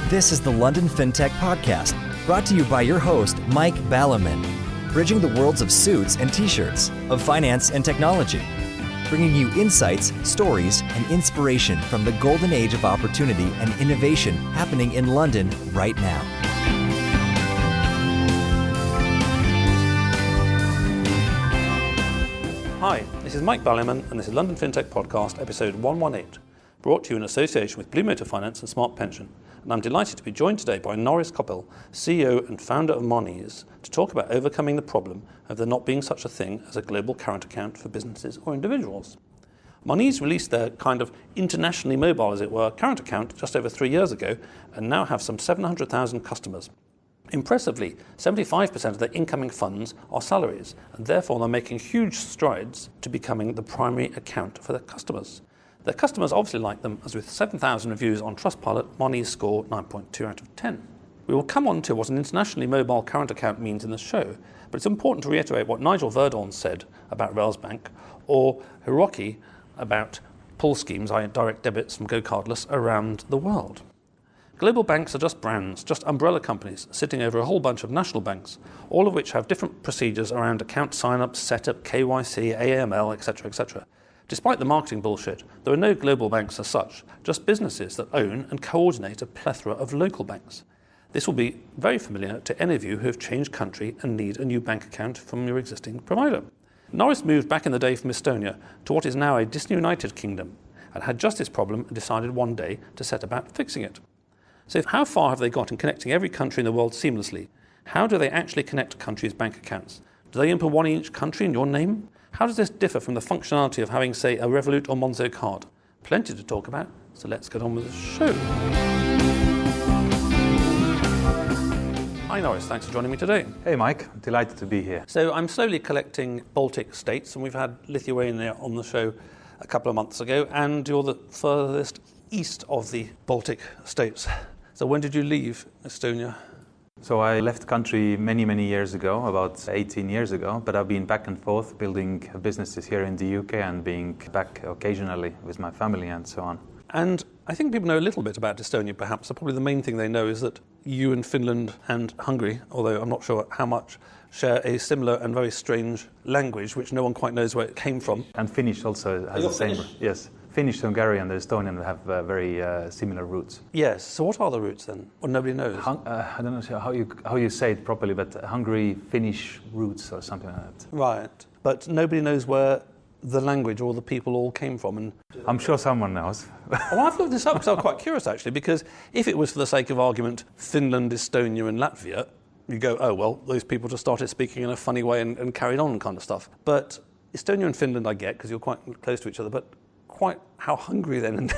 This is the London FinTech Podcast, brought to you by your host, Mike Ballerman, bridging the worlds of suits and t-shirts, of finance and technology, bringing you insights, stories, and inspiration from the golden age of opportunity and innovation happening in London right now. Hi, this is Mike Ballerman, and this is London FinTech Podcast, episode 118, brought to you in association with Blue Motor Finance and Smart Pension. And I'm delighted to be joined today by Norris Koppel, CEO and founder of Monese, to talk about overcoming the problem of there not being such a thing as a global current account for businesses or individuals. Monese released their kind of internationally mobile, as it were, current account just over 3 years ago, and now have some 700,000 customers. Impressively, 75% of their incoming funds are salaries, and therefore they're making huge strides to becoming the primary account for their customers. Their customers obviously like them, as with 7,000 reviews on Trustpilot, Monese score 9.2 out of 10. We will come on to what an internationally mobile current account means in the show, but it's important to reiterate what Nigel Verdon said about Railsbank, or Hiroki about pull schemes, i.e. direct debits from GoCardless around the world. Global banks are just brands, just umbrella companies sitting over a whole bunch of national banks, all of which have different procedures around account sign-up, setup, KYC, AML, etc., etc. Despite the marketing bullshit, there are no global banks as such, just businesses that own and coordinate a plethora of local banks. This will be very familiar to any of you who have changed country and need a new bank account from your existing provider. Norris moved back in the day from Estonia to what is now a Disunited Kingdom, and had just this problem and decided one day to set about fixing it. So how far have they got in connecting every country in the world seamlessly? How do they actually connect countries' bank accounts? Do they input one in each country in your name? How does this differ from the functionality of having, say, a Revolut or Monese card? Plenty to talk about, so let's get on with the show. Hi Norris, thanks for joining me today. Hey Mike, delighted to be here. So I'm slowly collecting Baltic states, and we've had Lithuania on the show a couple of months ago, and you're the furthest east of the Baltic states. So when did you leave Estonia? So I left country many years ago, about 18 years ago, but I've been back and forth building businesses here in the UK and being back occasionally with my family and so on. And I think people know a little bit about Estonia perhaps. So probably the main thing they know is that you and Finland and Hungary, although I'm not sure how much, share a similar and very strange language which no one quite knows where it came from. And Finnish also has the same. Yes. Finnish, Hungarian, and Estonian have very similar roots. Yes. So what are the roots then? Or nobody knows? I don't know how you say it properly, but Hungary-Finnish roots or something like that. Right. But nobody knows where the language or the people all came from. And I'm sure someone knows. Well, I've looked this up because I was quite curious actually, because if it was for the sake of argument Finland, Estonia and Latvia, you go, oh well, those people just started speaking in a funny way and carried on kind of stuff. But Estonia and Finland I get because you're quite close to each other, but quite how Hungary then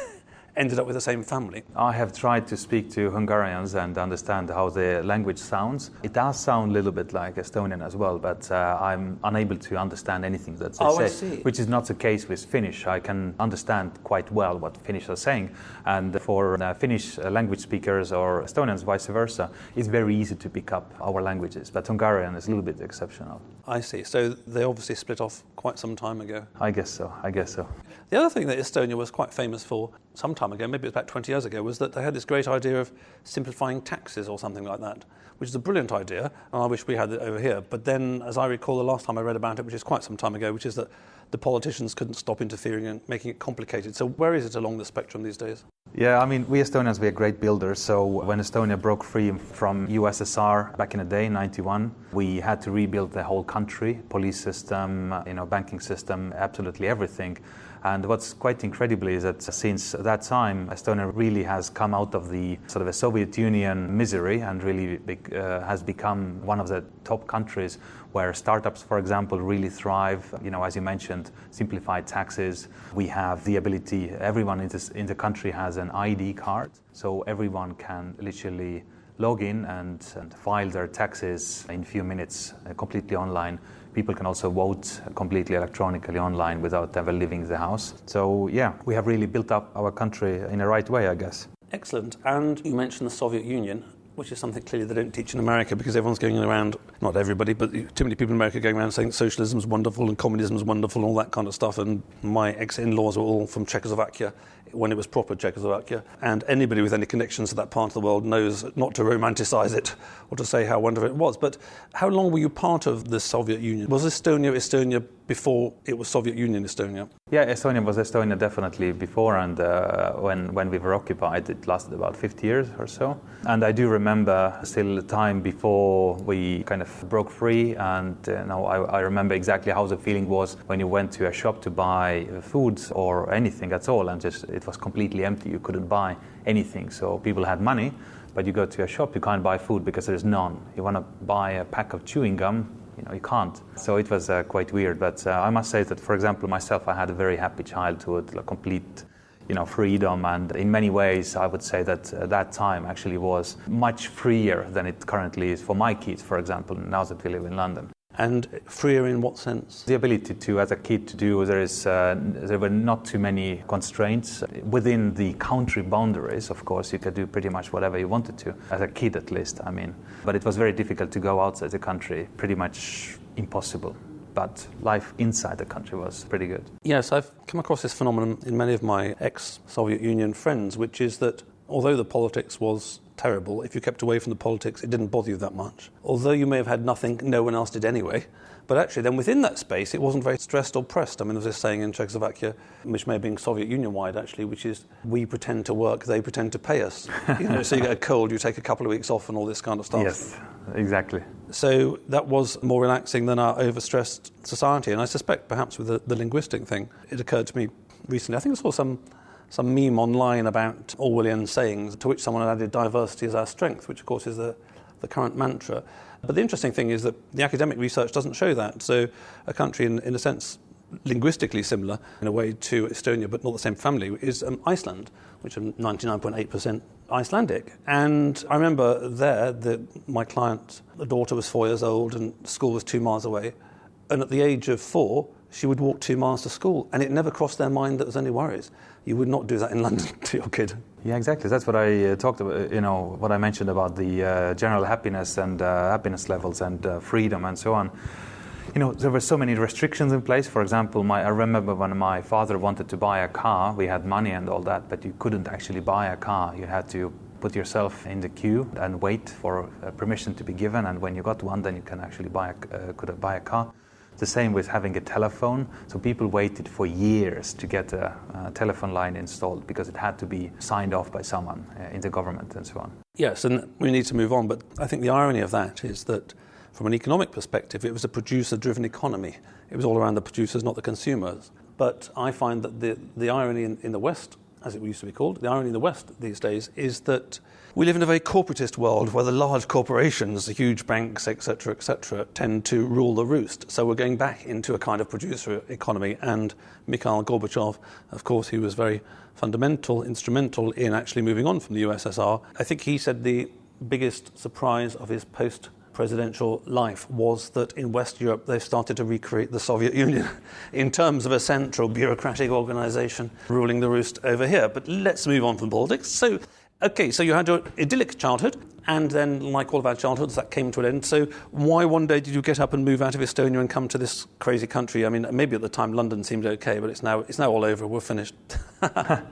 ended up with the same family. I have tried to speak to Hungarians and understand how the language sounds. It does sound a little bit like Estonian as well, but I'm unable to understand anything that they say. I see. Which is not the case with Finnish. I can understand quite well what Finnish are saying, and for Finnish language speakers or Estonians vice versa, it's very easy to pick up our languages, but Hungarian is a little bit exceptional. I see. So they obviously split off quite some time ago. I guess so. The other thing that Estonia was quite famous for some time ago, maybe it was about 20 years ago, was that they had this great idea of simplifying taxes or something like that, which is a brilliant idea, and I wish we had it over here. But then, as I recall the last time I read about it, which is quite some time ago, which is that the politicians couldn't stop interfering and making it complicated. So where is it along the spectrum these days? Yeah, I mean, we Estonians, we are great builders. So when Estonia broke free from USSR back in the day, 91, we had to rebuild the whole country, police system, banking system, absolutely everything. And what's quite incredible is that since that time, Estonia really has come out of the sort of a Soviet Union misery and really has become one of the top countries where startups, for example, really thrive. As you mentioned, simplified taxes. We have the ability, everyone in the country has an ID card, so everyone can literally log in and file their taxes in a few minutes completely online. People can also vote completely electronically online without ever leaving the house. So yeah, we have really built up our country in the right way, I guess. Excellent. And you mentioned the Soviet Union, which is something clearly they don't teach in America because everyone's going around, not everybody, but too many people in America going around saying socialism's wonderful and communism's wonderful and all that kind of stuff. And my ex-in-laws are all from Czechoslovakia when it was proper Czechoslovakia. And anybody with any connections to that part of the world knows not to romanticize it or to say how wonderful it was. But how long were you part of the Soviet Union? Was Estonia before it was Soviet Union Estonia? Yeah, Estonia was Estonia definitely before, and when we were occupied, it lasted about 50 years or so. And I do remember still the time before we kind of broke free, and I remember exactly how the feeling was when you went to a shop to buy food or anything at all, and just it was completely empty. You couldn't buy anything. So people had money, but you go to a shop, you can't buy food because there's none. You want to buy a pack of chewing gum, you can't. So it was quite weird. But I must say that, for example, myself, I had a very happy childhood, like complete, freedom. And in many ways, I would say that that time actually was much freer than it currently is for my kids, for example, now that we live in London. And freer in what sense? The ability to, as a kid, to do, there were not too many constraints. Within the country boundaries, of course, you could do pretty much whatever you wanted to, as a kid at least, But it was very difficult to go outside the country, pretty much impossible. But life inside the country was pretty good. Yes, I've come across this phenomenon in many of my ex-Soviet Union friends, which is that although the politics was terrible, if you kept away from the politics, it didn't bother you that much. Although you may have had nothing, no one else did anyway. But actually, then within that space, it wasn't very stressed or pressed. There's this saying in Czechoslovakia, which may have been Soviet Union-wide actually, which is, we pretend to work, they pretend to pay us. So you get a cold, you take a couple of weeks off and all this kind of stuff. Yes, exactly. So that was more relaxing than our overstressed society. And I suspect perhaps with the linguistic thing, it occurred to me recently, I think I saw some meme online about Orwellian sayings, to which someone had added diversity is our strength, which of course is the current mantra. But the interesting thing is that the academic research doesn't show that. So a country in a sense linguistically similar in a way to Estonia, but not the same family, is Iceland, which is 99.8% Icelandic. And I remember there that my client, the daughter was 4 years old and school was 2 miles away. And at the age of 4, she would walk 2 miles to school, and it never crossed their mind that there was any worries. You would not do that in London to your kid. Yeah, exactly. That's what I talked about, what I mentioned about the general happiness and happiness levels and freedom and so on. There were so many restrictions in place. For example, I remember when my father wanted to buy a car, we had money and all that, but you couldn't actually buy a car. You had to put yourself in the queue and wait for permission to be given, and when you got one, then you can actually buy a car. The same with having a telephone. So people waited for years to get a telephone line installed because it had to be signed off by someone in the government and so on. Yes, and we need to move on, but I think the irony of that is that from an economic perspective, it was a producer-driven economy. It was all around the producers, not the consumers. But I find that the irony in the West, as it used to be called, the irony in the West these days is that we live in a very corporatist world where the large corporations, the huge banks, etc., tend to rule the roost. So we're going back into a kind of producer economy. And Mikhail Gorbachev, of course, he was very instrumental in actually moving on from the USSR. I think he said the biggest surprise of his post-presidential life was that in West Europe they've started to recreate the Soviet Union in terms of a central bureaucratic organisation ruling the roost over here. But let's move on from politics. So you had your idyllic childhood, and then, like all of our childhoods, that came to an end. So why one day did you get up and move out of Estonia and come to this crazy country? Maybe at the time London seemed okay, but it's now all over. We're finished.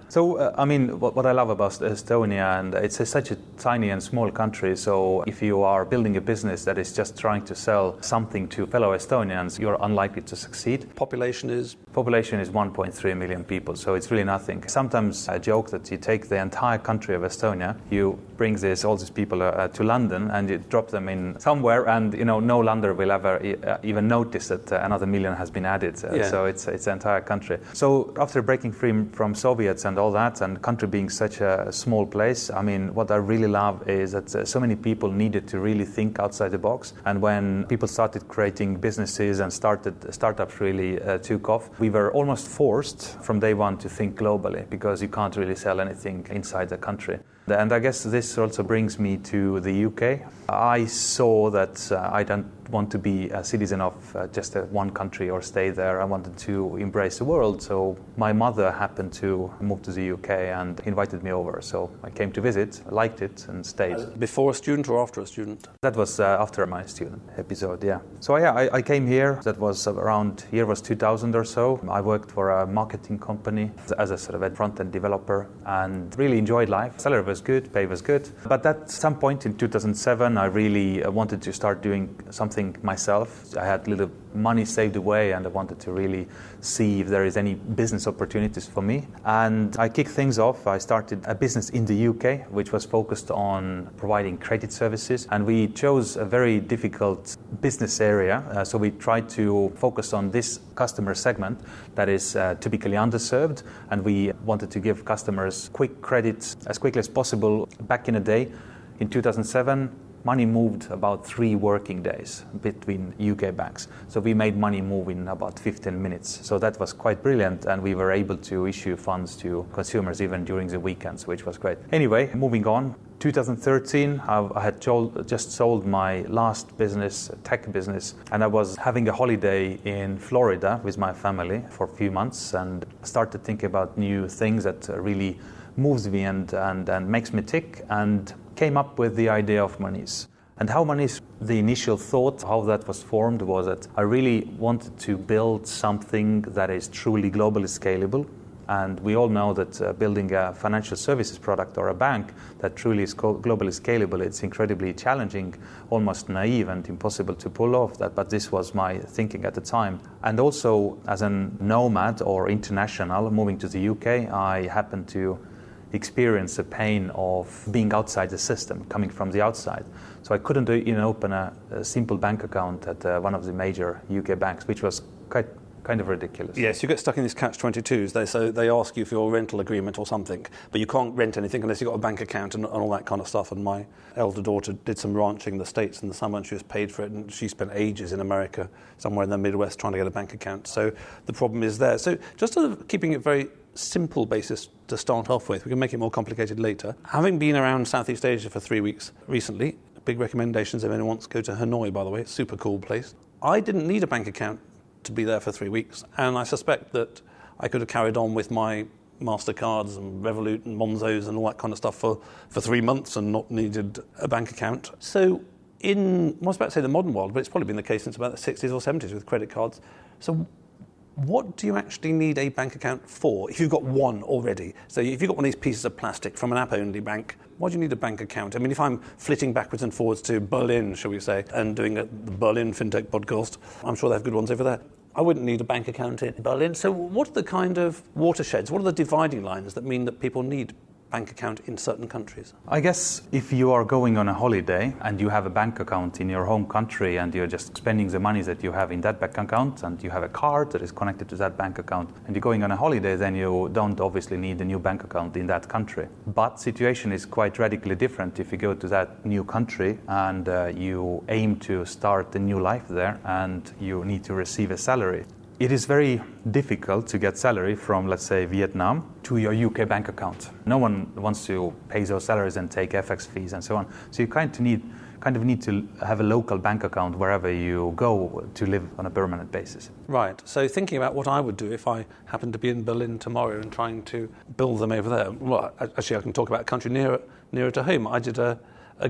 So, what I love about Estonia, and it's such a tiny and small country, so if you are building a business that is just trying to sell something to fellow Estonians, you're unlikely to succeed. Population is 1.3 million people, so it's really nothing. Sometimes I joke that you take the entire country of Estonia, you bring all these people to London and you drop them in somewhere, and no London will ever even notice that another million has been added. So it's the entire country. So after breaking free from Soviets and all that, and country being such a small place, what I really love is that so many people needed to really think outside the box. And when people started creating businesses and startups really took off, we were almost forced from day one to think globally, because you can't really sell anything inside the country. And I guess this also brings me to the UK. I saw that I don't want to be a citizen of just one country or stay there. I wanted to embrace the world. So my mother happened to move to the UK and invited me over. So I came to visit, liked it, and stayed. Before a student or after a student? That was after my student episode, yeah. So I came here. That was around, year was 2000 or so. I worked for a marketing company as a sort of a front-end developer and really enjoyed life. Salary was good, pay was good. But at some point in 2007, I really wanted to start doing something myself. I had a little money saved away and I wanted to really see if there is any business opportunities for me. And I kicked things off. I started a business in the UK, which was focused on providing credit services. And we chose a very difficult business area. So we tried to focus on this customer segment that is typically underserved. And we wanted to give customers quick credit as quickly as possible. Back in the day, in 2007, money moved about 3 working days between UK banks. So we made money move in about 15 minutes. So that was quite brilliant, and we were able to issue funds to consumers even during the weekends, which was great. Anyway, moving on. 2013, I had just sold my last business, tech business, and I was having a holiday in Florida with my family for a few months and started thinking about new things that really moves me and makes me tick, and came up with the idea of Monese. And how Monese, the initial thought, how that was formed was that I really wanted to build something that is truly globally scalable. And we all know that building a financial services product or a bank that truly is globally scalable, it's incredibly challenging, almost naive and impossible to pull off that. But this was my thinking at the time. And also as a nomad or international moving to the UK, I happened to experience the pain of being outside the system, coming from the outside. So I couldn't even open a simple bank account at one of the major UK banks, which was kind of ridiculous. Yes, you get stuck in these catch-22s. So they ask you for your rental agreement or something, but you can't rent anything unless you've got a bank account and all that kind of stuff. And my elder daughter did some ranching in the States in the summer and she was paid for it, and she spent ages in America, somewhere in the Midwest, trying to get a bank account. So the problem is there. So just sort of keeping it very simple basis to start off with, we can make it more complicated later. Having been around Southeast Asia for 3 weeks recently, big recommendations if anyone wants to go to Hanoi, by the way, super cool place. I didn't need a bank account to be there for 3 weeks, and I suspect that I could have carried on with my MasterCards and Revolut and Monese and all that kind of stuff for 3 months and not needed a bank account. So I was about to say the modern world, but it's probably been the case since about the 60s or 70s with credit cards. So what do you actually need a bank account for if you've got one already? So if you've got one of these pieces of plastic from an app-only bank, why do you need a bank account? I mean, if I'm flitting backwards and forwards to Berlin, shall we say, and doing the Berlin FinTech podcast, I'm sure they have good ones over there. I wouldn't need a bank account in Berlin. So what are the kind of watersheds, what are the dividing lines that mean that people need bank account in certain countries? I guess if you are going on a holiday and you have a bank account in your home country and you're just spending the money that you have in that bank account and you have a card that is connected to that bank account and you're going on a holiday, then you don't obviously need a new bank account in that country. But situation is quite radically different if you go to that new country and you aim to start a new life there and you need to receive a salary. It is very difficult to get salary from, let's say, Vietnam to your UK bank account. No one wants to pay those salaries and take FX fees and so on. So you kind of need to have a local bank account wherever you go to live on a permanent basis. Right. So thinking about what I would do if I happened to be in Berlin tomorrow and trying to build them over there. Well, actually, I can talk about a country nearer to home. I did a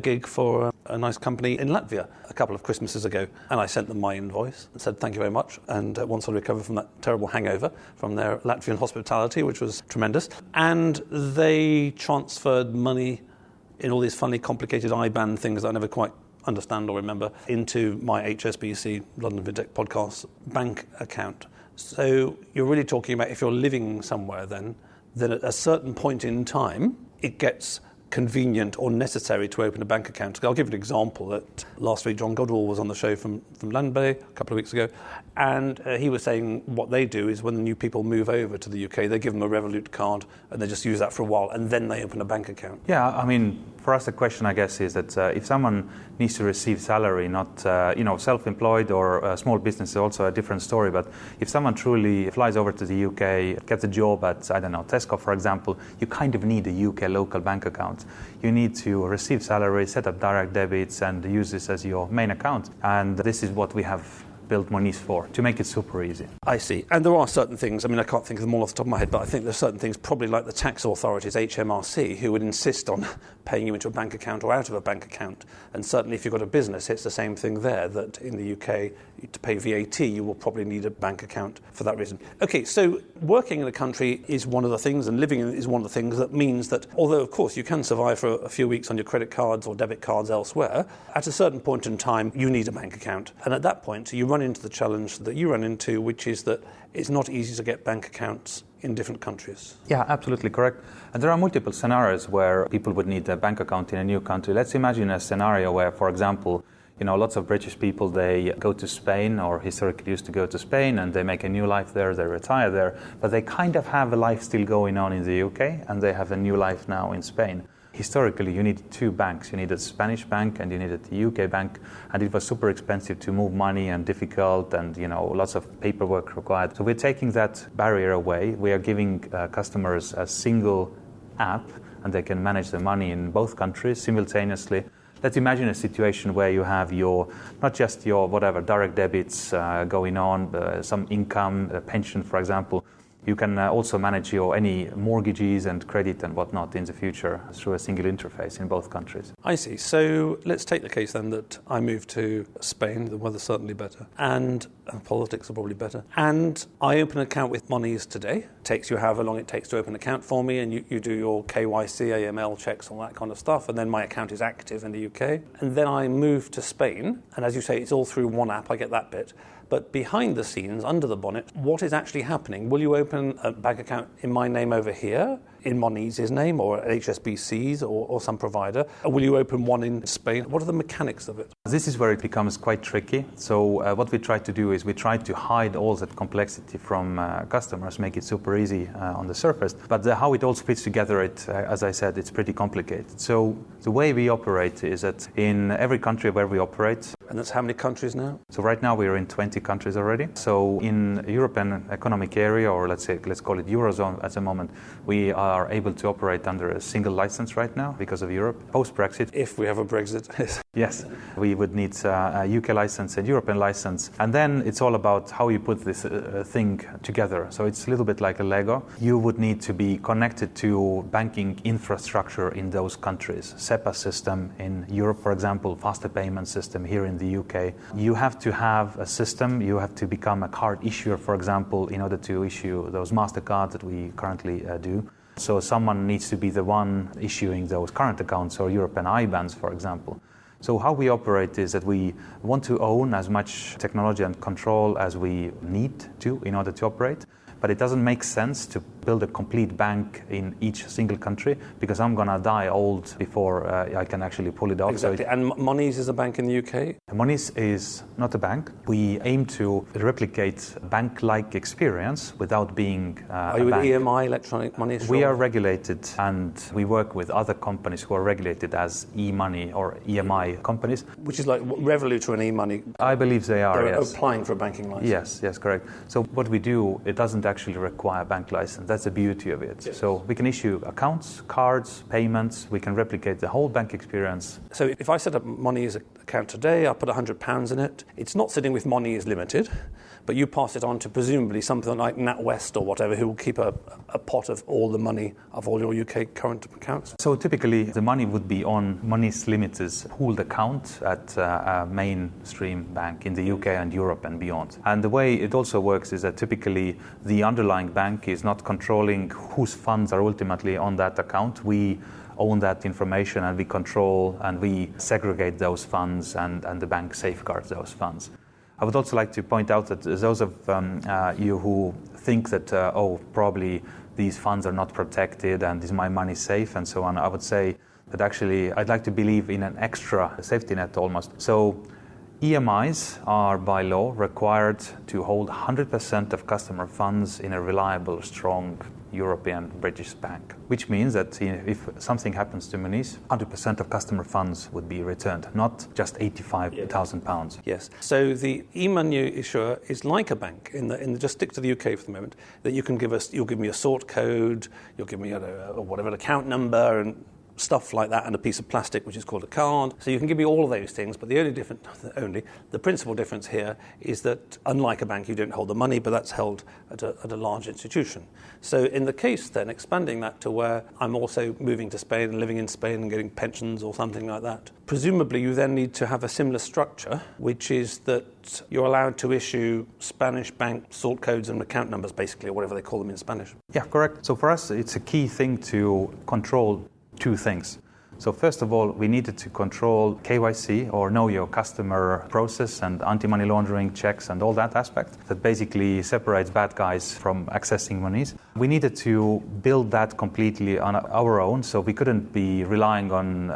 gig for a nice company in Latvia a couple of Christmases ago, and I sent them my invoice and said thank you very much, and once I recovered from that terrible hangover from their Latvian hospitality, which was tremendous, and they transferred money in all these funny complicated IBAN things that I never quite understand or remember into my HSBC London FinTech Podcast bank account. So you're really talking about if you're living somewhere then at a certain point in time it gets convenient or necessary to open a bank account. I'll give you an example. That last week John Godwell was on the show from Landbay a couple of weeks ago, and he was saying what they do is when the new people move over to the UK, they give them a Revolut card and they just use that for a while and then they open a bank account. Yeah, I mean, for us the question I guess is that if someone needs to receive salary, not self-employed or a small business is also a different story, but if someone truly flies over to the UK, gets a job at, I don't know, Tesco for example, you kind of need a UK local bank account. account, you need to receive salary, set up direct debits, and use this as your main account. And this is what we have built Monese for, to make it super easy. I see. And there are certain things, I mean, I can't think of them all off the top of my head, but I think there's certain things, probably like the tax authorities, HMRC, who would insist on paying you into a bank account or out of a bank account. And certainly if you've got a business, it's the same thing there, that in the UK, to pay VAT, you will probably need a bank account for that reason. Okay, so working in a country is one of the things, and living in it is one of the things that means that, although of course you can survive for a few weeks on your credit cards or debit cards elsewhere, at a certain point in time, you need a bank account. And at that point, you run into the challenge that you run into, which is that it's not easy to get bank accounts in different countries. Yeah, absolutely correct. And there are multiple scenarios where people would need a bank account in a new country. Let's imagine a scenario where, for example, lots of British people, they go to Spain, or historically used to go to Spain, and they make a new life there, they retire there, but they kind of have a life still going on in the UK, and they have a new life now in Spain. Historically, you needed two banks. You needed a Spanish bank and you needed the UK bank, and it was super expensive to move money and difficult, and lots of paperwork required. So we're taking that barrier away. We are giving customers a single app, and they can manage their money in both countries simultaneously. Let's imagine a situation where you have not just your direct debits going on, some income, a pension, for example. You can also manage any mortgages and credit and whatnot in the future through a single interface in both countries. I see. So let's take the case then that I move to Spain, the weather's certainly better, and politics are probably better, and I open an account with Monese today. It takes you however long it takes to open an account for me, and you do your KYC, AML checks, all that kind of stuff, and then my account is active in the UK. And then I move to Spain, and as you say, it's all through one app, I get that bit. But behind the scenes, under the bonnet, what is actually happening? Will you open a bank account in my name over here, in Monese's name, or HSBC's, or some provider? Or will you open one in Spain? What are the mechanics of it? This is where it becomes quite tricky. So what we try to do is we try to hide all that complexity from customers, make it super easy on the surface. But how it all fits together, as I said, it's pretty complicated. So the way we operate is that in every country where we operate. And that's how many countries now? So right now we're in 20 countries already. So in European Economic Area, or let's call it Eurozone at the moment, we are able to operate under a single license right now because of Europe. Post-Brexit. If we have a Brexit. Yes, we would need a UK license and European license. And then it's all about how you put this thing together. So it's a little bit like a Lego. You would need to be connected to banking infrastructure in those countries. SEPA system in Europe, for example, faster payment system here in the UK. You have to have a system. You have to become a card issuer, for example, in order to issue those MasterCards that we currently do. So someone needs to be the one issuing those current accounts or European IBANs, for example. So how we operate is that we want to own as much technology and control as we need to in order to operate. But it doesn't make sense to build a complete bank in each single country because I'm going to die old before I can actually pull it off. Exactly. And Monese is a bank in the UK? Monese is not a bank. We aim to replicate bank-like experience without being Are you with EMI, electronic money? We are regulated, and we work with other companies who are regulated as e-money or EMI companies. Which is like Revolut or an e-money? I believe they are, They're yes. applying for a banking license. Yes, correct. So what we do, it doesn't actually require a bank license. That's the beauty of it. Yes. So we can issue accounts, cards, payments. We can replicate the whole bank experience. So if I set up Mone's account today, I put £100 in it. It's not sitting with Monese Limited, but you pass it on to presumably something like NatWest or whatever, who will keep a pot of all the money of all your UK current accounts. So typically the money would be on Monese Limited's pooled account at a mainstream bank in the UK and Europe and beyond. And the way it also works is that typically the underlying bank is not controlling whose funds are ultimately on that account. We own that information and we control and we segregate those funds, and the bank safeguards those funds. I would also like to point out that those of you who think that, probably these funds are not protected and is my money safe and so on, I would say that actually I'd like to believe in an extra safety net almost. So EMIs are by law required to hold 100% of customer funds in a reliable, strong European British bank, which means that if something happens to Monese, 100% of customer funds would be returned, not just £85,000. Yes. So the e-money issuer is like a bank in the just stick to the UK for the moment. That you'll give me a sort code, you'll give me a whatever account number, and stuff like that and a piece of plastic which is called a card. So you can give me all of those things, but the principal difference here is that unlike a bank, you don't hold the money, but that's held at a large institution. So in the case then, expanding that to where I'm also moving to Spain and living in Spain and getting pensions or something like that, presumably you then need to have a similar structure, which is that you're allowed to issue Spanish bank sort codes and account numbers, basically, or whatever they call them in Spanish. Yeah, correct. So for us, it's a key thing to control two things. So first of all, we needed to control KYC, or know your customer process, and anti-money laundering checks and all that aspect that basically separates bad guys from accessing monies. We needed to build that completely on our own, so we couldn't be relying on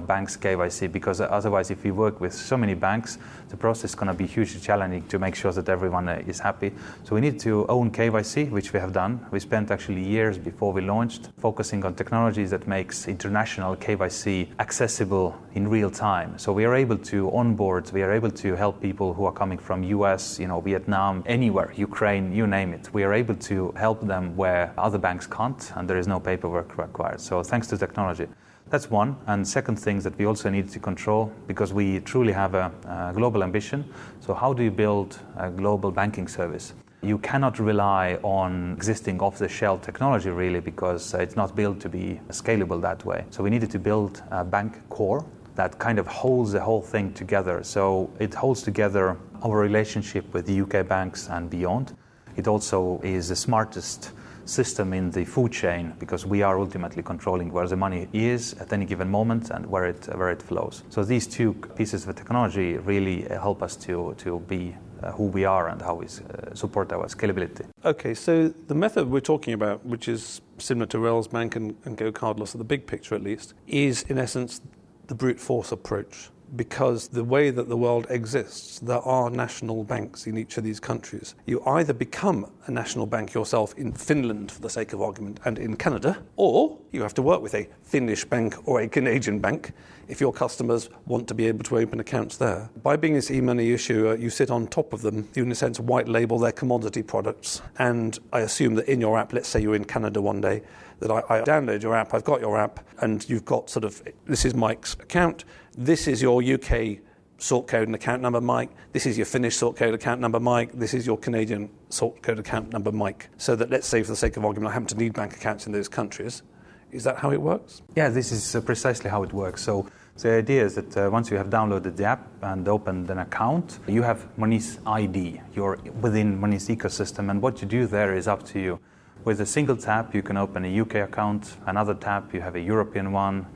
banks' KYC, because otherwise, if we work with so many banks, the process is going to be hugely challenging to make sure that everyone is happy. So we need to own KYC, which we have done. We spent actually years before we launched focusing on technologies that makes international KYC accessible in real time. So we are able to onboard, we are able to help people who are coming from US, Vietnam, anywhere, Ukraine, you name it. We are able to help them where other banks can't, and there is no paperwork required. So thanks to technology. That's one. And second thing that we also need to control, because we truly have a global ambition. So how do you build a global banking service? You cannot rely on existing off-the-shelf technology, really, because it's not built to be scalable that way. So we needed to build a bank core that kind of holds the whole thing together. So it holds together our relationship with the UK banks and beyond. It also is the smartest system in the food chain, because we are ultimately controlling where the money is at any given moment and where it flows. So these two pieces of technology really help us to be who we are and how we support our scalability. Okay, so the method we're talking about, which is similar to Railsbank and Go Cardless, at the big picture at least, is in essence the brute force approach. Because the way that the world exists, there are national banks in each of these countries. You either become a national bank yourself in Finland, for the sake of argument, and in Canada, or you have to work with a Finnish bank or a Canadian bank if your customers want to be able to open accounts there. By being this e-money issuer, you sit on top of them. You, in a sense, white label their commodity products. And I assume that in your app, let's say you're in Canada one day, that I download your app, I've got your app, and you've got sort of, this is Mike's account, this is your UK sort code and account number, Mike, this is your Finnish sort code account number, Mike, this is your Canadian sort code account number, Mike. So that, let's say for the sake of argument, I happen to need bank accounts in those countries. Is that how it works? Yeah, this is precisely how it works. So the idea is that once you have downloaded the app and opened an account, you have Monese ID. You're within Monese ecosystem, and what you do there is up to you. With a single tap, you can open a UK account. Another tap, you have a European one.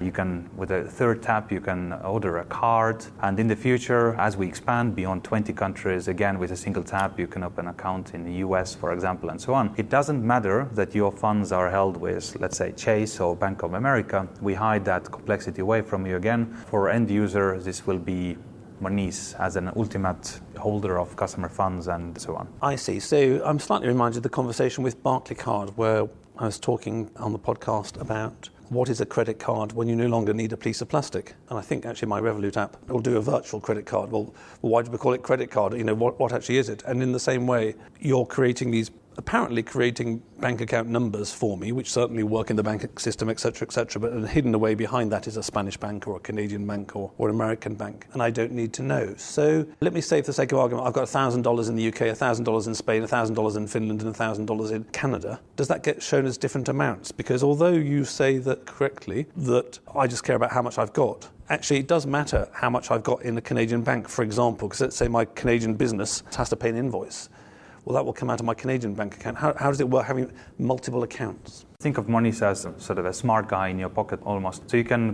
With a third tap, you can order a card. And in the future, as we expand beyond 20 countries, again, with a single tap, you can open an account in the US, for example, and so on. It doesn't matter that your funds are held with, let's say, Chase or Bank of America. We hide that complexity away from you again. For end user, this will be Monese as an ultimate holder of customer funds and so on. I see. So I'm slightly reminded of the conversation with Barclaycard, where I was talking on the podcast about what is a credit card when you no longer need a piece of plastic. And I think actually my Revolut app will do a virtual credit card. Well, why do we call it credit card? What actually is it? And in the same way, you're apparently creating bank account numbers for me, which certainly work in the banking system, etc., but hidden away behind that is a Spanish bank or a Canadian bank or an American bank, and I don't need to know. So let me say, for the sake of argument, I've got $1,000 in the UK, $1,000 in Spain, $1,000 in Finland, and $1,000 in Canada. Does that get shown as different amounts? Because although you say that correctly, that I just care about how much I've got, actually, it does matter how much I've got in a Canadian bank, for example, because let's say my Canadian business has to pay an invoice. Well, that will come out of my Canadian bank account. How does it work having multiple accounts? Think of Monese as sort of a smart guy in your pocket almost. So you can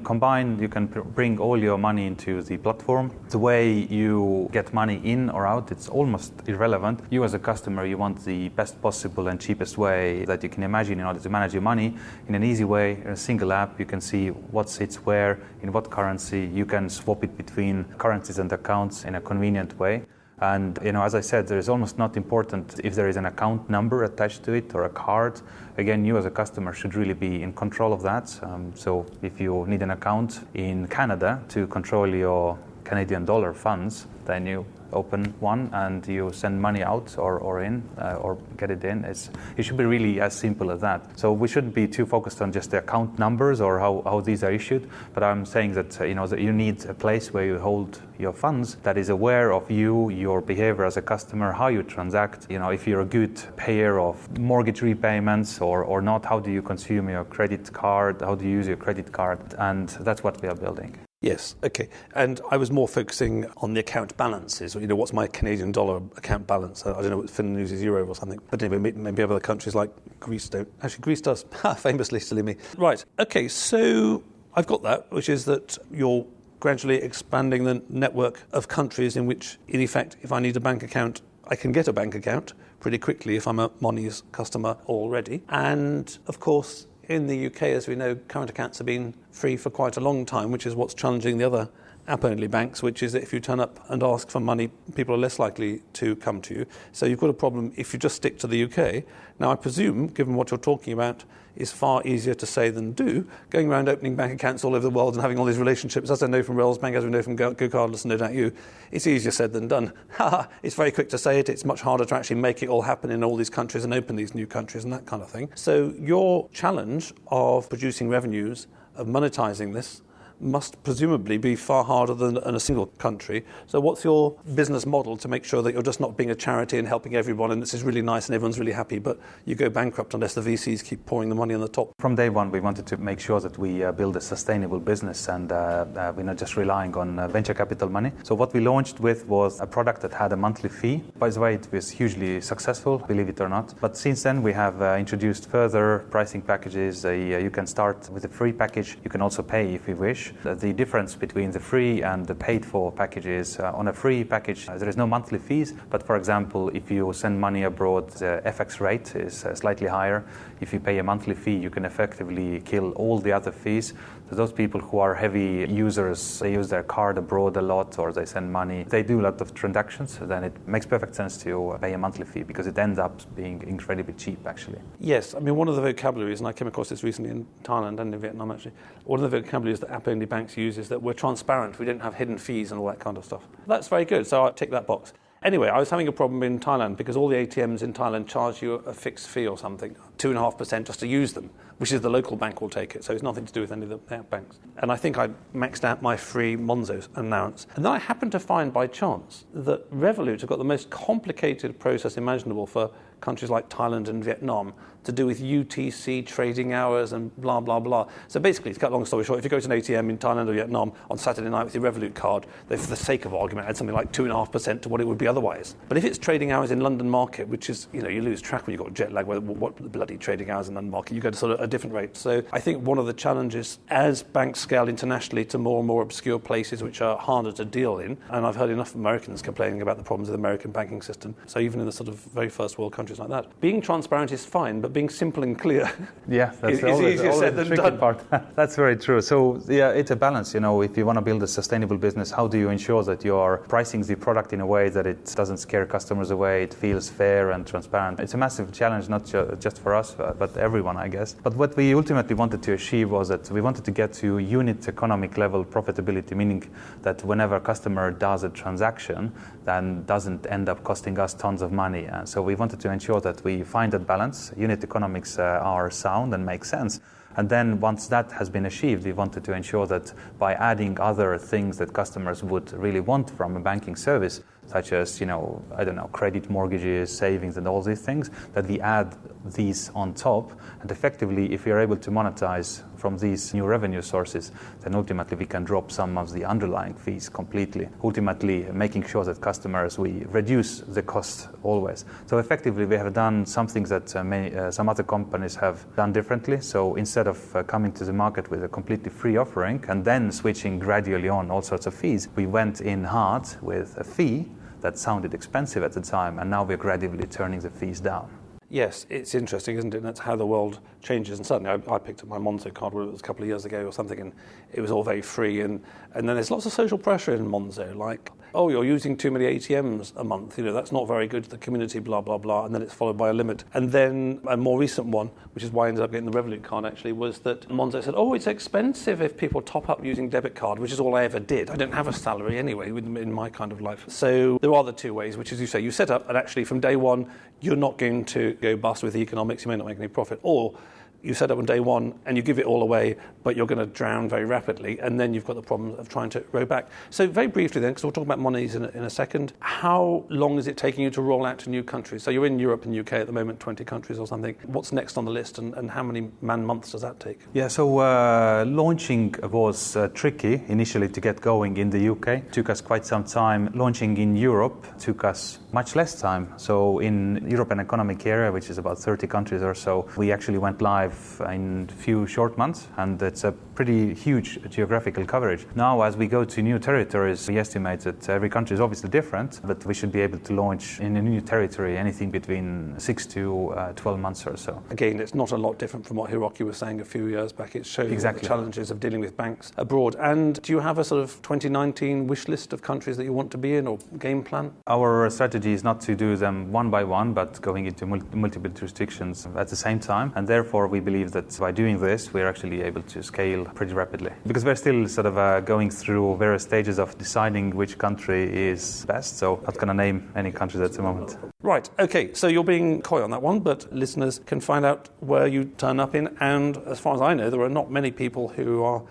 bring all your money into the platform. The way you get money in or out, it's almost irrelevant. You as a customer, you want the best possible and cheapest way that you can imagine in order to manage your money in an easy way. In a single app, you can see what sits where, in what currency. You can swap it between currencies and accounts in a convenient way. And, as I said, there is almost not important if there is an account number attached to it or a card. Again, you as a customer should really be in control of that. So if you need an account in Canada to control your Canadian dollar funds, then you open one and you send money out or in or get it in. It should be really as simple as that. So we shouldn't be too focused on just the account numbers or how these are issued, but I'm saying that that you need a place where you hold your funds that is aware of you, your behavior as a customer, how you transact, if you're a good payer of mortgage repayments or not, how do you consume your credit card, how do you use your credit card, and that's what we are building. Yes, okay. And I was more focusing on the account balances. What's my Canadian dollar account balance? I don't know what Finland uses euro or something. But anyway, maybe other countries like Greece don't. Actually, Greece does. Famously, silly me. Right, okay, so I've got that, which is that you're gradually expanding the network of countries in which, in effect, if I need a bank account, I can get a bank account pretty quickly if I'm a Monese customer already. And, of course, in the UK, as we know, current accounts have been free for quite a long time, which is what's challenging the other app-only banks, which is that if you turn up and ask for money, people are less likely to come to you. So you've got a problem if you just stick to the UK. Now, I presume, given what you're talking about, is far easier to say than do, going around opening bank accounts all over the world and having all these relationships, as I know from Rails Bank, as we know from Go Cardless and no doubt you, it's easier said than done. It's very quick to say it, it's much harder to actually make it all happen in all these countries and open these new countries and that kind of thing. So your challenge of producing revenues, of monetizing this, must presumably be far harder than in a single country. So what's your business model to make sure that you're just not being a charity and helping everyone and this is really nice and everyone's really happy, but you go bankrupt unless the VCs keep pouring the money on the top? From day one, we wanted to make sure that we build a sustainable business and we're not just relying on venture capital money. So what we launched with was a product that had a monthly fee. By the way, it was hugely successful, believe it or not. But since then, we have introduced further pricing packages. You can start with a free package. You can also pay if you wish. The difference between the free and the paid-for packages, on a free package, there is no monthly fees. But for example, if you send money abroad, the FX rate is slightly higher. If you pay a monthly fee, you can effectively kill all the other fees. So those people who are heavy users, they use their card abroad a lot or they send money, they do a lot of transactions, then it makes perfect sense to pay a monthly fee because it ends up being incredibly cheap, actually. Yes, I mean, one of the vocabularies, and I came across this recently in Thailand and in Vietnam, actually, one of the vocabularies that app-only banks use is that we're transparent, we don't have hidden fees and all that kind of stuff. That's very good, so I'll tick that box. Anyway, I was having a problem in Thailand because all the ATMs in Thailand charge you a fixed fee or something, 2.5% just to use them, which is the local bank will take it. So it's nothing to do with any of the banks. And I think I maxed out my free Monese allowance. And then I happened to find by chance that Revolut have got the most complicated process imaginable for countries like Thailand and Vietnam to do with UTC trading hours and blah, blah, blah. So basically, to cut a long story short, if you go to an ATM in Thailand or Vietnam on Saturday night with your Revolut card, they, for the sake of argument, add something like 2.5% to what it would be otherwise. But if it's trading hours in London market, which is, you lose track when you've got jet lag, what the bloody trading hours in London market, you go to sort of a different rate. So I think one of the challenges as banks scale internationally to more and more obscure places which are harder to deal in, and I've heard enough Americans complaining about the problems of the American banking system, so even in the sort of very first world countries like that, being transparent is fine, but being simple and clear that's is always, easier said than tricky done. Part. That's very true. So it's a balance. If you want to build a sustainable business, how do you ensure that you are pricing the product in a way that it doesn't scare customers away, it feels fair and transparent? It's a massive challenge, not just for us, but everyone, I guess. But what we ultimately wanted to achieve was that we wanted to get to unit economic level profitability, meaning that whenever a customer does a transaction, then doesn't end up costing us tons of money. So we wanted to ensure that we find that balance. Unit economics are sound and make sense. And then once that has been achieved, we wanted to ensure that by adding other things that customers would really want from a banking service, such as, credit mortgages, savings, and all these things, that we add these on top. And effectively, if we are able to monetize from these new revenue sources, then ultimately we can drop some of the underlying fees completely, ultimately making sure that customers, we reduce the cost always. So effectively, we have done some things that some other companies have done differently. So instead of coming to the market with a completely free offering and then switching gradually on all sorts of fees, we went in hard with a fee that sounded expensive at the time, and now we're gradually turning the fees down. Yes, it's interesting, isn't it? That's how the world changes, and suddenly I picked up my Monese card, it was a couple of years ago or something, and it was all very free, and then there's lots of social pressure in Monese, like, oh, you're using too many ATMs a month, that's not very good to the community, blah, blah, blah, and then it's followed by a limit. And then a more recent one, which is why I ended up getting the Revolut card actually, was that Monese said, oh, it's expensive if people top up using debit card, which is all I ever did. I don't have a salary anyway in my kind of life. So there are the two ways, which is you say, you set up, and actually from day one, you're not going to go bust with the economics, you may not make any profit, or you set up on day one and you give it all away, but you're going to drown very rapidly, and then you've got the problem of trying to row back. So very briefly then, because we'll talk about Monese in a second, how long is it taking you to roll out to new countries? So you're in Europe and UK at the moment, 20 countries or something. What's next on the list, and how many man-months does that take? Yeah, so launching was tricky initially to get going in the UK. Took us quite some time. Launching in Europe took us much less time. So in European Economic Area, which is about 30 countries or so, we actually went live in a few short months, and it's a pretty huge geographical coverage. Now, as we go to new territories, we estimate that every country is obviously different, but we should be able to launch in a new territory anything between 6 to 12 months or so. Again, it's not a lot different from what Hiroki was saying a few years back. It shows exactly the challenges of dealing with banks abroad. And do you have a sort of 2019 wish list of countries that you want to be in, or game plan? Our strategy is not to do them one by one, but going into multiple jurisdictions at the same time, and therefore we believe that by doing this, we're actually able to scale pretty rapidly. Because we're still sort of going through various stages of deciding which country is best, so I'm not going to name any countries at the moment. Right, okay, so you're being coy on that one, but listeners can find out where you turn up in, and as far as I know, there are not many people who are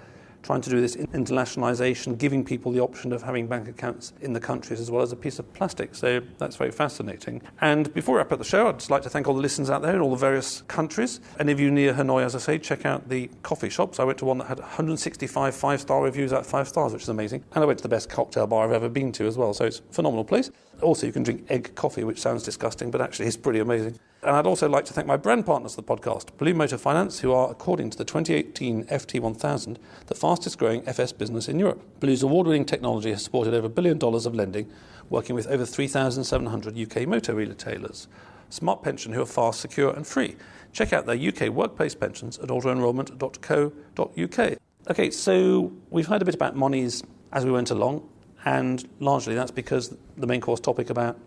trying to do this internationalisation, giving people the option of having bank accounts in the countries as well as a piece of plastic. So that's very fascinating. And before I wrap up the show, I'd just like to thank all the listeners out there in all the various countries. Any of you near Hanoi, as I say, check out the coffee shops. I went to one that had 165 5-star reviews out of 5 stars, which is amazing. And I went to the best cocktail bar I've ever been to as well, so it's a phenomenal place. Also, you can drink egg coffee, which sounds disgusting, but actually is pretty amazing. And I'd also like to thank my brand partners of the podcast, Blue Motor Finance, who are, according to the 2018 FT1000, the fastest growing FS business in Europe. Blue's award-winning technology has supported over $1 billion of lending, working with over 3,700 UK motor retailers. Smart Pension, who are fast, secure and free. Check out their UK workplace pensions at autoenrollment.co.uk. Okay, so we've heard a bit about Monese as we went along, and largely that's because the main course topic about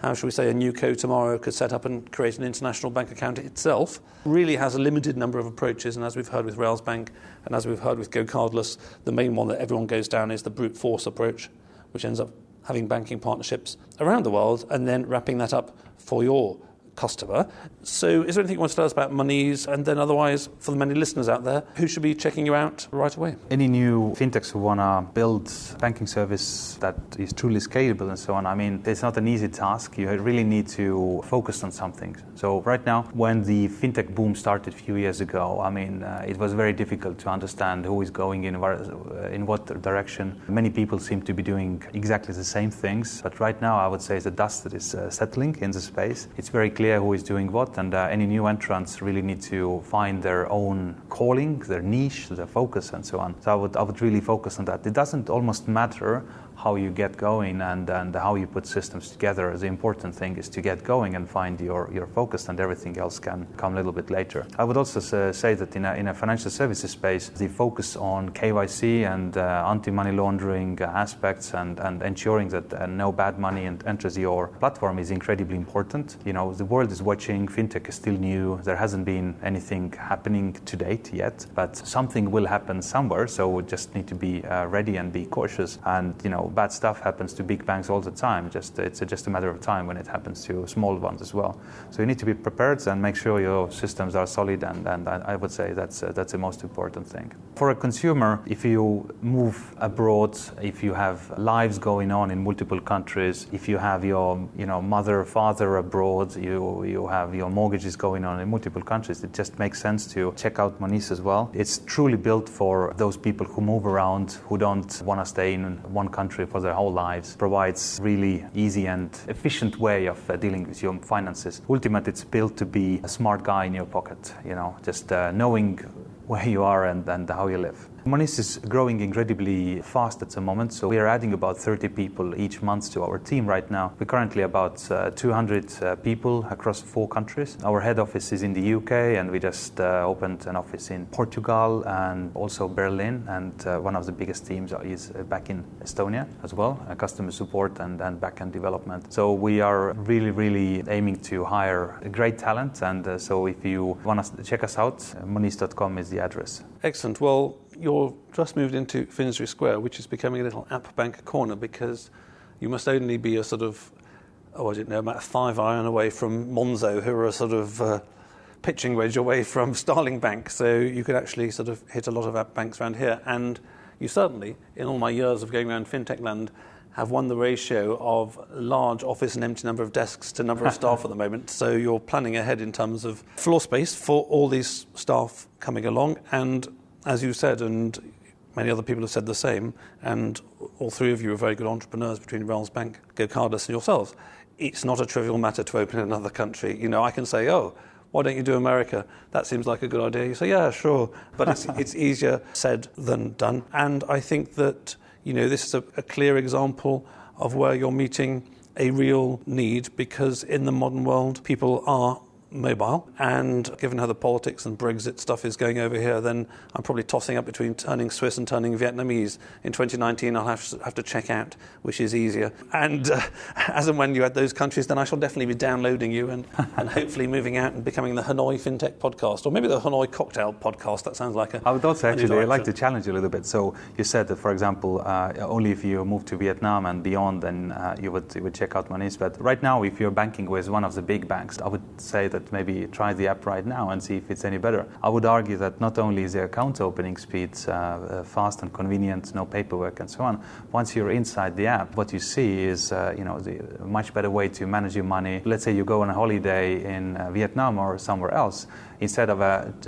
how, shall we say, a new co tomorrow could set up and create an international bank account itself really has a limited number of approaches. And as we've heard with Railsbank and as we've heard with Go Cardless, the main one that everyone goes down is the brute force approach, which ends up having banking partnerships around the world and then wrapping that up for your customer. So is there anything you want to tell us about Monese? And then otherwise, for the many listeners out there, who should be checking you out right away? Any new fintechs who want to build banking service that is truly scalable and so on, I mean, it's not an easy task. You really need to focus on something. So right now, when the fintech boom started a few years ago, I mean, it was very difficult to understand who is going in what direction. Many people seem to be doing exactly the same things. But right now, I would say the dust that is settling in the space. It's very clear who is doing what, and any new entrants really need to find their own calling, their niche, their focus, and so on. So I would really focus on that. It doesn't almost matter how you get going and how you put systems together. The important thing is to get going and find your focus, and everything else can come a little bit later. I would also say that in a financial services space, the focus on KYC and anti-money laundering aspects and ensuring that no bad money enters your platform is incredibly important. You know, the world is watching, fintech is still new, there hasn't been anything happening to date yet, but something will happen somewhere, so we just need to be ready and be cautious. And, you know, bad stuff happens to big banks all the time. It's just a matter of time when it happens to small ones as well. So you need to be prepared and make sure your systems are solid, and I would say that's the most important thing. For a consumer, if you move abroad, if you have lives going on in multiple countries, if you have your mother, father abroad, you have your mortgages going on in multiple countries, it just makes sense to check out Monese as well. It's truly built for those people who move around, who don't want to stay in one country for their whole lives. Provides really easy and efficient way of dealing with your finances. Ultimately, it's built to be a smart guy in your pocket, just knowing where you are and how you live. Monese is growing incredibly fast at the moment, so we are adding about 30 people each month to our team right now. We're currently about 200 people across 4 countries. Our head office is in the UK, and we just opened an office in Portugal and also Berlin, and one of the biggest teams is back in Estonia as well, customer support and back-end development. So we are really aiming to hire great talent, and so if you want to check us out, monese.com is the address. Excellent. Well, you're just moved into Finsbury Square, which is becoming a little app bank corner, because you must only be a sort of, about 5 iron away from Monzo, who are a sort of pitching wedge away from Starling Bank. So you could actually sort of hit a lot of app banks around here. And you certainly, in all my years of going around fintech land, have won the ratio of large office and empty number of desks to number of staff at the moment. So you're planning ahead in terms of floor space for all these staff coming along. And as you said, and many other people have said the same, and all 3 of you are very good entrepreneurs between Rails Bank, GoCardless and yourselves, it's not a trivial matter to open in another country. You know, I can say, why don't you do America? That seems like a good idea. You say, yeah, sure. But it's easier said than done. And I think that, this is a clear example of where you're meeting a real need, because in the modern world, people are mobile, and given how the politics and Brexit stuff is going over here, then I'm probably tossing up between turning Swiss and turning Vietnamese. In 2019 I'll have to check out which is easier, and as and when you add those countries, then I shall definitely be downloading you and hopefully moving out and becoming the Hanoi FinTech podcast, or maybe the Hanoi Cocktail podcast. That sounds like I would also actually I'd like to challenge you a little bit. So you said that, for example, only if you move to Vietnam and beyond, then you would check out Monese. But right now, if you're banking with one of the big banks, I would say that maybe try the app right now and see if it's any better. I would argue that not only is the account opening speed fast and convenient, no paperwork and so on, once you're inside the app, what you see is the much better way to manage your money. Let's say you go on a holiday in Vietnam or somewhere else, instead of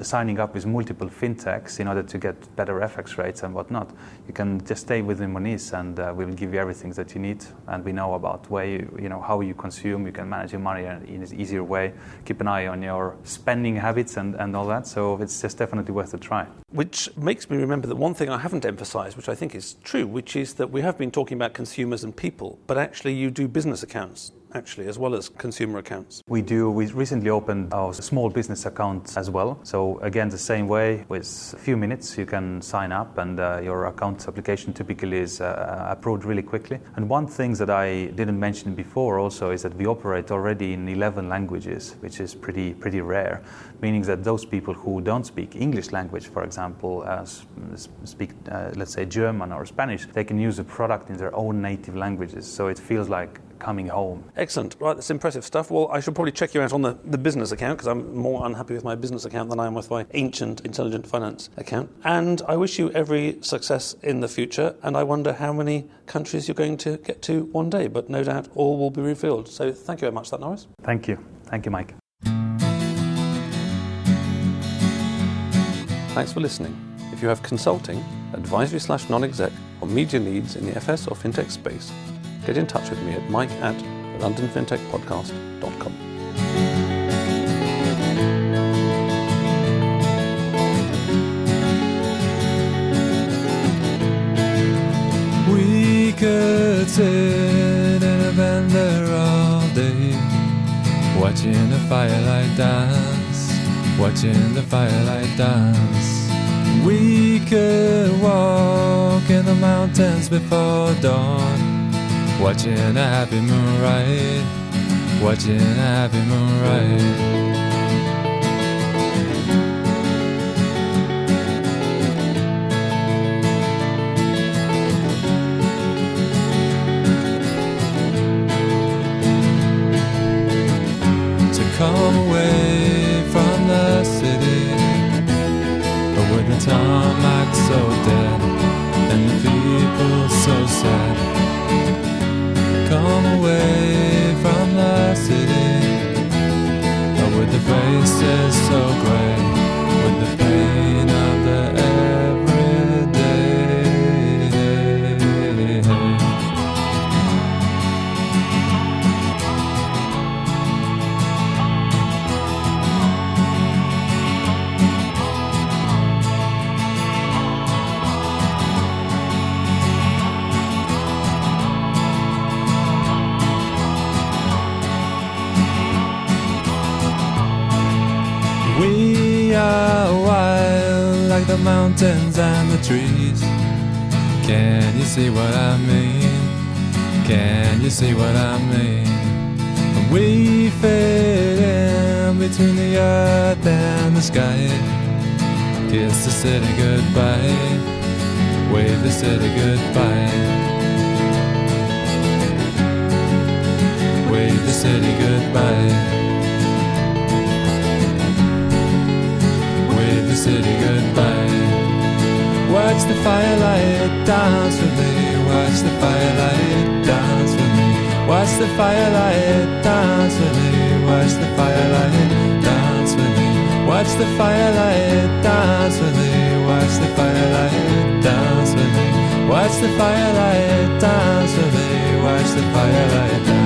signing up with multiple fintechs in order to get better FX rates and whatnot, you can just stay within Monese, and we will give you everything that you need. And we know about where how you consume. You can manage your money in an easier way. Keep an eye on your spending habits and all that. So it's just definitely worth a try. Which makes me remember that one thing I haven't emphasized, which I think is true, which is that we have been talking about consumers and people, but actually you do business accounts, as well as consumer accounts. We do. We recently opened our small business account as well. So again, the same way, with a few minutes you can sign up, and your account application typically is approved really quickly. And one thing that I didn't mention before also is that we operate already in 11 languages, which is pretty rare, meaning that those people who don't speak English language, for example, speak let's say German or Spanish, they can use the product in their own native languages. So it feels like coming home. Excellent. Right, that's impressive stuff. Well, I should probably check you out on the business account, because I'm more unhappy with my business account than I am with my ancient intelligent finance account. And I wish you every success in the future, and I wonder how many countries you're going to get to one day, but no doubt all will be revealed. So thank you very much for that, Norris. Thank you. Thank you, Mike. Thanks for listening. If you have consulting, advisory/non-exec, or media needs in the FS or fintech space, get in touch with me at mike@londonfintechpodcast.com. We could sit in a band there all day, watching the firelight dance, watching the firelight dance. We could walk in the mountains before dawn, watching a happy moonrise, watching a happy moonrise. Come away from the city, with the tarmac so dead and the people so sad. Come away from the city, with the faces so grey, with the pain of the everyday. the mountains and the trees. Can you see what I mean? Can you see what I mean? We fade in between the earth and the sky. Kiss the city goodbye. Wave the city goodbye. Wave the city goodbye. Wave the city goodbye. Watch the firelight dance with me. Watch the firelight dance with me. Watch the firelight dance with me. Watch the firelight dance with me. Watch the firelight dance with me. Watch the firelight dance with me. Watch the firelight dance with me. Watch the firelight dance.